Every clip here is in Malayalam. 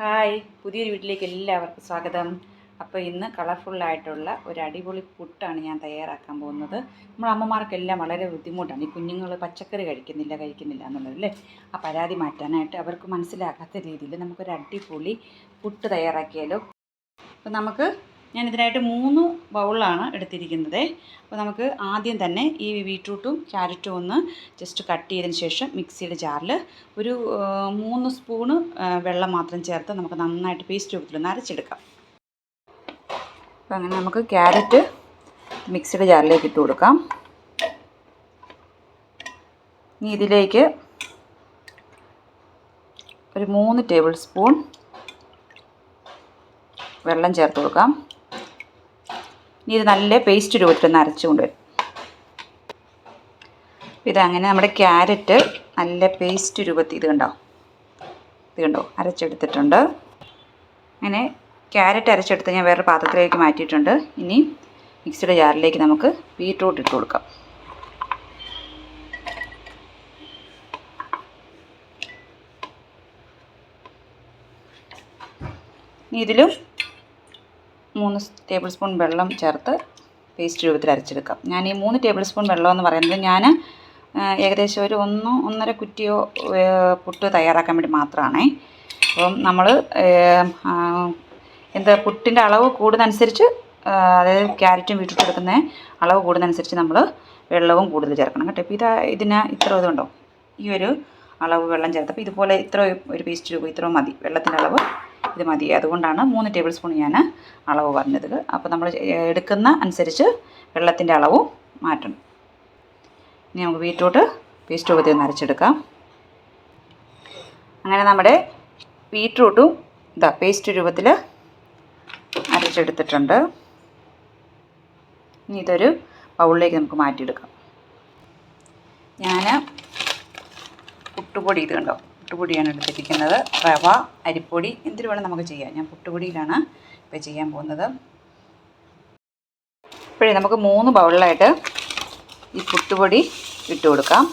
ഹായ്, പുതിയൊരു വീട്ടിലേക്ക് എല്ലാവർക്കും സ്വാഗതം. അപ്പോൾ ഇന്ന് കളർഫുള്ളായിട്ടുള്ള ഒരു അടിപൊളി പുട്ടാണ് ഞാൻ തയ്യാറാക്കാൻ പോകുന്നത്. നമ്മുടെ അമ്മമാർക്കെല്ലാം വളരെ ബുദ്ധിമുട്ടാണ് ഈ കുഞ്ഞുങ്ങൾ പച്ചക്കറി കഴിക്കുന്നില്ല എന്നുള്ളതല്ലേ. ആ പരാതി മാറ്റാനായിട്ട് അവർക്ക് മനസ്സിലാകാത്ത രീതിയിൽ നമുക്കൊരു അടിപൊളി പുട്ട് തയ്യാറാക്കിയാലോ. അപ്പോൾ ഞാനിതിനായിട്ട് 3 ബൗളാണ് എടുത്തിരിക്കുന്നത്. അപ്പോൾ നമുക്ക് ആദ്യം തന്നെ ഈ ബീറ്റ്റൂട്ടും ക്യാരറ്റും ഒന്ന് ജസ്റ്റ് കട്ട് ചെയ്തതിന് ശേഷം മിക്സിയുടെ ജാറിൽ ഒരു 3 സ്പൂണ് വെള്ളം മാത്രം ചേർത്ത് നമുക്ക് നന്നായിട്ട് പേസ്റ്റ് രൂപത്തിൽ അരച്ചെടുക്കാം. അപ്പോൾ അങ്ങനെ നമുക്ക് ക്യാരറ്റ് മിക്സിയുടെ ജാറിലേക്ക് ഇട്ട് കൊടുക്കാം. ഇനി ഇതിലേക്ക് ഒരു 3 ടേബിൾ സ്പൂൺ വെള്ളം ചേർത്ത് കൊടുക്കാം. ഇനി ഇത് നല്ല പേസ്റ്റ് രൂപത്തിൽ അരച്ച് കൊണ്ടുവരും. ഇതങ്ങനെ നമ്മുടെ ക്യാരറ്റ് നല്ല പേസ്റ്റ് രൂപത്തിൽ ഇത് കണ്ടോ അരച്ചെടുത്തിട്ടുണ്ട്. അങ്ങനെ ക്യാരറ്റ് അരച്ചെടുത്ത് ഞാൻ വേറൊരു പാത്രത്തിലേക്ക് മാറ്റിയിട്ടുണ്ട്. ഇനി മിക്സിയുടെ ജാറിലേക്ക് നമുക്ക് ബീറ്റ്റൂട്ട് ഇട്ട് കൊടുക്കാം. ഇനി ഇതിലും 3 ടേബിൾ സ്പൂൺ വെള്ളം ചേർത്ത് പേസ്റ്റ് രൂപത്തിൽ അരച്ചെടുക്കാം. ഞാൻ ഈ 3 ടേബിൾ സ്പൂൺ വെള്ളം എന്ന് പറയുന്നത് ഞാൻ ഏകദേശം ഒരു 1-1.5 കുറ്റിയോ പുട്ട് തയ്യാറാക്കാൻ വേണ്ടി മാത്രമാണേ. അപ്പം നമ്മൾ പുട്ടിൻ്റെ അളവ് കൂടുന്നതനുസരിച്ച്, അതായത് ക്യാരറ്റും ബീറ്റ്റൂട്ടും എടുക്കുന്ന അളവ് കൂടുന്നതനുസരിച്ച് നമ്മൾ വെള്ളവും കൂടുതൽ ചേർക്കണം കേട്ടോ. ഇപ്പോൾ ഇതിന് ഇത്ര ഇതുണ്ടോ, ഈ ഒരു അളവ് വെള്ളം ചേർത്തപ്പോൾ ഇതുപോലെ ഇത്ര ഒരു പേസ്റ്റ് രൂപ ഇത്ര മതി, വെള്ളത്തിൻ്റെ അളവ് ഇത് മതി. അതുകൊണ്ടാണ് 3 ടേബിൾ സ്പൂൺ ഞാൻ അളവ് പറഞ്ഞത്. അപ്പോൾ നമ്മൾ എടുക്കുന്ന അനുസരിച്ച് വെള്ളത്തിൻ്റെ അളവും മാറ്റണം. ഇനി നമുക്ക് ബീറ്റ്റൂട്ട് പേസ്റ്റ് രൂപത്തിൽ ഒന്ന് അരച്ചെടുക്കാം. അങ്ങനെ നമ്മുടെ ബീറ്റ്റൂട്ടും പേസ്റ്റ് രൂപത്തിൽ അരച്ചെടുത്തിട്ടുണ്ട്. ഇനി ഇതൊരു ബൗളിലേക്ക് നമുക്ക് മാറ്റിയെടുക്കാം. ഞാൻ പുട്ടുപൊടി പുട്ടുപൊടിയാണ് എടുത്തിരിക്കുന്നത്. റവ, അരിപ്പൊടി എന്തിനു വേണം നമുക്ക് ചെയ്യാം. ഞാൻ പുട്ടുപൊടിയിലാണ് ഇപ്പോൾ ചെയ്യാൻ പോകുന്നത്. ഇപ്പോഴേ നമുക്ക് 3 ബൗളിലായിട്ട് ഈ പുട്ടുപൊടി ഇട്ട് കൊടുക്കാം.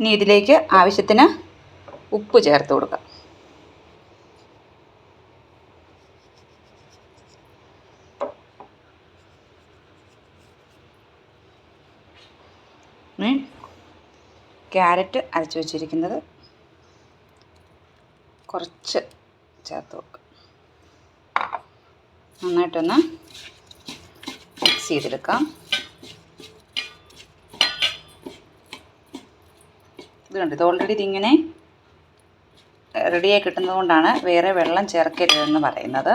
ഇനി ഇതിലേക്ക് ആവശ്യത്തിന് ഉപ്പ് ചേർത്ത് കൊടുക്കാം. ക്യാരറ്റ് അരച്ച് വെച്ചിരിക്കുന്നത് കുറച്ച് ചേർത്ത് കൊടുക്കാം. നന്നായിട്ടൊന്ന് മിക്സ് ചെയ്തെടുക്കാം. ഇത് ഓൾറെഡി ഇതിങ്ങനെ റെഡിയായി കിട്ടുന്നത് കൊണ്ടാണ് വേറെ വെള്ളം ചേർക്കരുതെന്ന് പറയുന്നത്.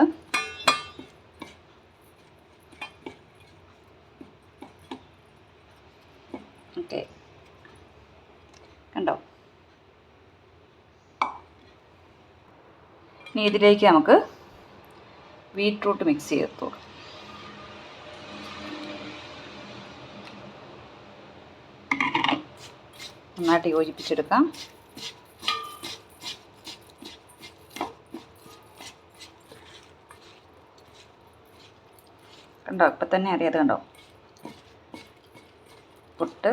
ഓക്കെ, കണ്ടോ. ഇനി ഇതിലേക്ക് നമുക്ക് ബീറ്റ്റൂട്ട് മിക്സ് ചെയ്ത് കൊടുക്കാം. നന്നായിട്ട് യോജിപ്പിച്ചെടുക്കാം. കണ്ടോ, ഇപ്പം തന്നെ അറിയാതെ കണ്ടോ, പുട്ട്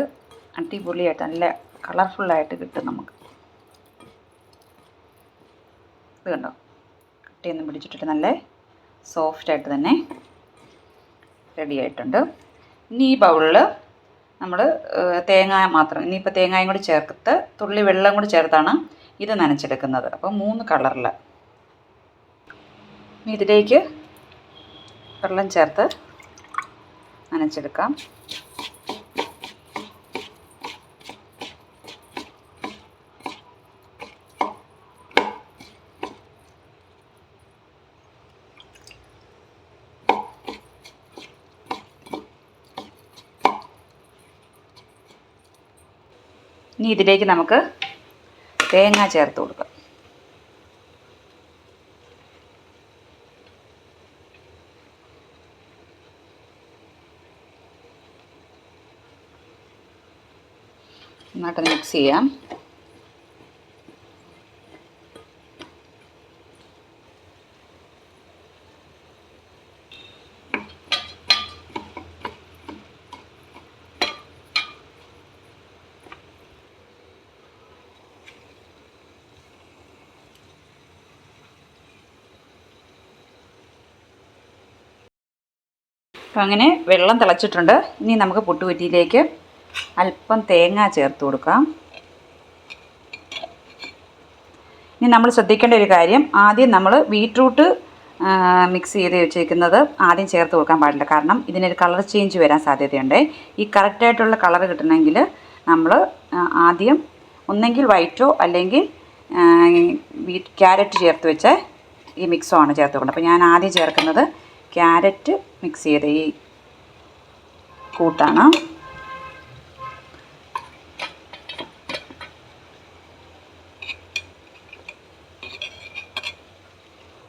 അടിപൊളിയായിട്ട് നല്ല കളർഫുള്ളായിട്ട് കിട്ടും നമുക്ക്. ഇത് കണ്ടോ, കട്ടിയൊന്നും പിടിച്ചിട്ടിട്ട് നല്ല സോഫ്റ്റായിട്ട് തന്നെ റെഡി ആയിട്ടുണ്ട്. ഇനി ഈ ബൗളിൽ നമ്മൾ തേങ്ങ മാത്രം, ഇനിയിപ്പോൾ തേങ്ങയും കൂടി ചേർത്ത് തുള്ളി വെള്ളം കൂടി ചേർത്താണ് ഇത് നനച്ചെടുക്കുന്നത്. അപ്പോൾ 3 കളറിൽ ഇതിലേക്ക് വെള്ളം ചേർത്ത് നനച്ചെടുക്കാം. ഇനി ഇതിലേക്ക് നമുക്ക് തേങ്ങ ചേർത്ത് കൊടുക്കാം. നന്നായിട്ട് മിക്സ് ചെയ്യാം. അപ്പം അങ്ങനെ വെള്ളം തിളച്ചിട്ടുണ്ട്. ഇനി നമുക്ക് പുട്ടുകുറ്റിയിലേക്ക് അല്പം തേങ്ങ ചേർത്ത് കൊടുക്കാം. ഇനി നമ്മൾ ശ്രദ്ധിക്കേണ്ട ഒരു കാര്യം, ആദ്യം നമ്മൾ ബീറ്റ്റൂട്ട് മിക്സ് ചെയ്ത് വെച്ചിരിക്കുന്നത് ആദ്യം ചേർത്ത് കൊടുക്കാൻ പാടില്ല. കാരണം ഇതിനൊരു കളർ ചേഞ്ച് വരാൻ സാധ്യതയുണ്ട്. ഈ കറക്റ്റായിട്ടുള്ള കളർ കിട്ടണമെങ്കിൽ നമ്മൾ ആദ്യം ഒന്നെങ്കിൽ വൈറ്റോ അല്ലെങ്കിൽ ക്യാരറ്റ് ചേർത്ത് വെച്ച ഈ മിക്സോ ആണ് ചേർത്ത് കൊടുക്കുന്നത്. അപ്പോൾ ഞാൻ ആദ്യം ചേർക്കുന്നത് ക്യാരറ്റ് മിക്സ് ചെയ്ത ഈ കൂട്ടാണ്.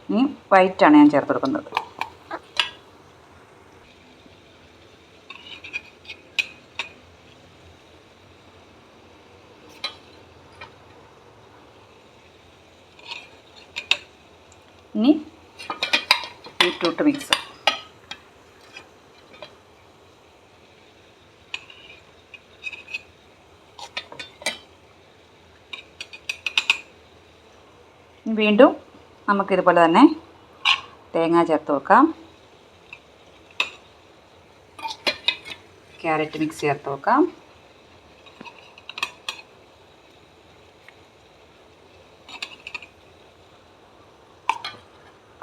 ഇനി വൈറ്റാണ് ഞാൻ ചേർത്ത് കൊടുക്കുന്നത്. ഇനി ബീറ്റ്റൂട്ട് മിക്സ്. വീണ്ടും നമുക്കിതുപോലെ തന്നെ തേങ്ങ ചേർത്ത് വെക്കാം. ക്യാരറ്റ് മിക്സ് ചേർത്ത് വെക്കാം.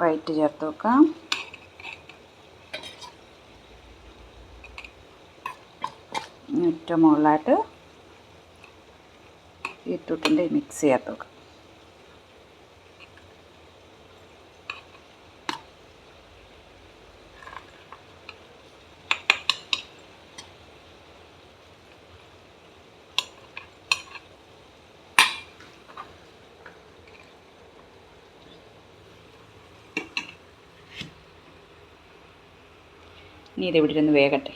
വൈറ്റ് ചേർത്ത് വെക്കാം. ഏറ്റവും മുകളിലായിട്ട് ബീറ്റ്റൂട്ടിൻ്റെ മിക്സ് ചേർത്ത് വെക്കാം. ഇനി ഇത് ഇവിടെ ഇരുന്ന് വേകട്ടെ.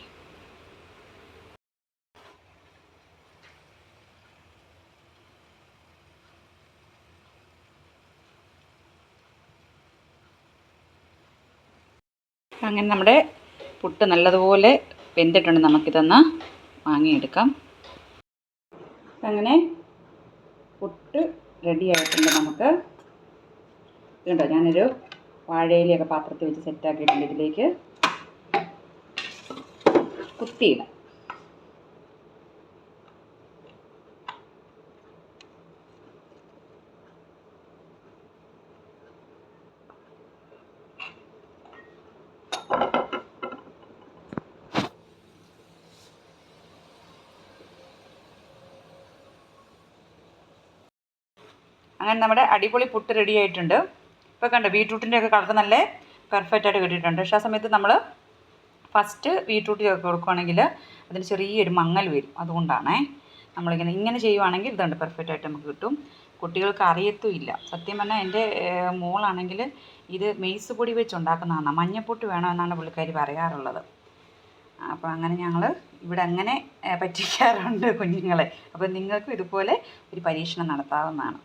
അങ്ങനെ നമ്മുടെ പുട്ട് നല്ലതുപോലെ വെന്തിട്ടുണ്ട്. നമുക്കിതൊന്ന് വാങ്ങിയെടുക്കാം. അങ്ങനെ പുട്ട് റെഡി ആയിട്ടുണ്ട്. നമുക്ക് ഇതുണ്ടോ, ഞാനൊരു വാഴയിലൊക്കെ പാത്രത്തിൽ വെച്ച് സെറ്റാക്കിയിട്ടുണ്ട്. ഇതിലേക്ക് കുത്തിയിടാം. അങ്ങനെ നമ്മുടെ അടിപൊളി പുട്ട് റെഡി ആയിട്ടുണ്ട്. ഇപ്പോൾ കണ്ടോ, ബീറ്റ്റൂട്ടിൻ്റെ ഒക്കെ കളർ നല്ല പെർഫെക്റ്റായിട്ട് കിട്ടിയിട്ടുണ്ട്. പക്ഷേ ആ സമയത്ത് നമ്മൾ ഫസ്റ്റ് ബീറ്റ്റൂട്ട് ചേർത്ത് കൊടുക്കുകയാണെങ്കിൽ അതിന് ചെറിയൊരു മങ്ങൽ വരും. അതുകൊണ്ടാണേ ഇങ്ങനെ ചെയ്യുവാണെങ്കിൽ ഇതുണ്ട് പെർഫെക്റ്റായിട്ട് നമുക്ക് കിട്ടും. കുട്ടികൾക്ക് അറിയത്തുമില്ല. സത്യം പറഞ്ഞാൽ എൻ്റെ മോളാണെങ്കിൽ ഇത് മെയ്സ് പൊടി വെച്ച് ഉണ്ടാക്കുന്നതാണ്. മഞ്ഞപ്പൊട്ട് വേണമെന്നാണ് പുള്ളിക്കാരി പറയാറുള്ളത്. അപ്പോൾ അങ്ങനെ ഞങ്ങൾ ഇവിടെ അങ്ങനെ പറ്റിക്കാറുണ്ട് കുഞ്ഞുങ്ങളെ. അപ്പോൾ നിങ്ങൾക്കും ഇതുപോലെ ഒരു പരീക്ഷണം നടത്താവുന്നതാണ്.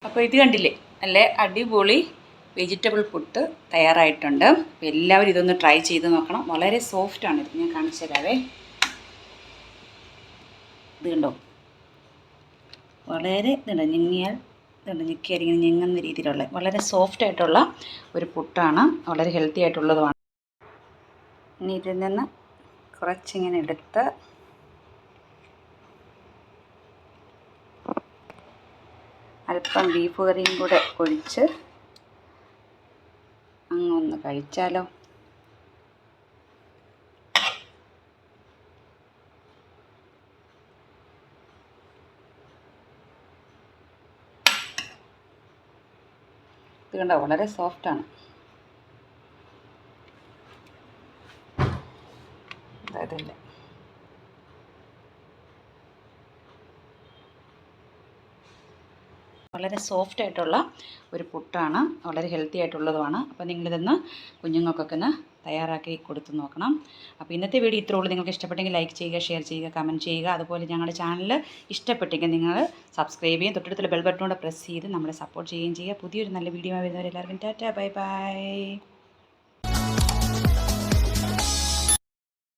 അപ്പോൾ ഇത് കണ്ടില്ലേ, നല്ല അടിപൊളി വെജിറ്റബിൾ പുട്ട് തയ്യാറായിട്ടുണ്ട്. അപ്പോൾ എല്ലാവരും ഇതൊന്ന് ട്രൈ ചെയ്ത് നോക്കണം. വളരെ സോഫ്റ്റാണ്. ഇത് ഞാൻ കാണിച്ചു തരാവേ. ഇത് കണ്ടോ, വളരെ ഇതുണ്ട്, ഞെക്കിയാൽ ഇങ്ങനെ ഞെങ്ങുന്ന രീതിയിലുള്ള വളരെ സോഫ്റ്റായിട്ടുള്ള ഒരു പുട്ടാണ്. വളരെ ഹെൽത്തി ആയിട്ടുള്ളതുമാണ്. ഇനി ഇതിൽ നിന്ന് കുറച്ചിങ്ങനെ എടുത്ത് അല്പം ബീഫ് കറിയും കൂടെ ഒഴിച്ച് അങ്ങൊന്ന് കഴിച്ചാലോ. ഇത് കണ്ടോ, വളരെ സോഫ്റ്റാണ്. അതില്ല, വളരെ സോഫ്റ്റായിട്ടുള്ള ഒരു പുട്ടാണ്. വളരെ ഹെൽത്തി ആയിട്ടുള്ളതുമാണ്. അപ്പോൾ നിങ്ങളിതൊന്ന് കുഞ്ഞുങ്ങൾക്കൊക്കെ ഒന്ന് തയ്യാറാക്കി കൊടുത്തു നോക്കണം. അപ്പോൾ ഇന്നത്തെ വീഡിയോ ഇത്രേ ഉള്ളൂ. നിങ്ങൾക്ക് ഇഷ്ടപ്പെട്ടെങ്കിൽ ലൈക്ക് ചെയ്യുക, ഷെയർ ചെയ്യുക, കമൻറ്റ് ചെയ്യുക. അതുപോലെ ഞങ്ങളുടെ ചാനൽ ഇഷ്ടപ്പെട്ടെങ്കിൽ നിങ്ങൾ സബ്സ്ക്രൈബ് ചെയ്യും, തൊട്ടടുത്തുള്ള ബെൽ ബട്ടണോടെ പ്രസ് ചെയ്ത് നമ്മളെ സപ്പോർട്ട് ചെയ്യുകയും ചെയ്യുക. പുതിയൊരു നല്ല വീഡിയോ വരുന്നവരെല്ലാവർക്കും ടാറ്റാ, ബൈ ബൈ.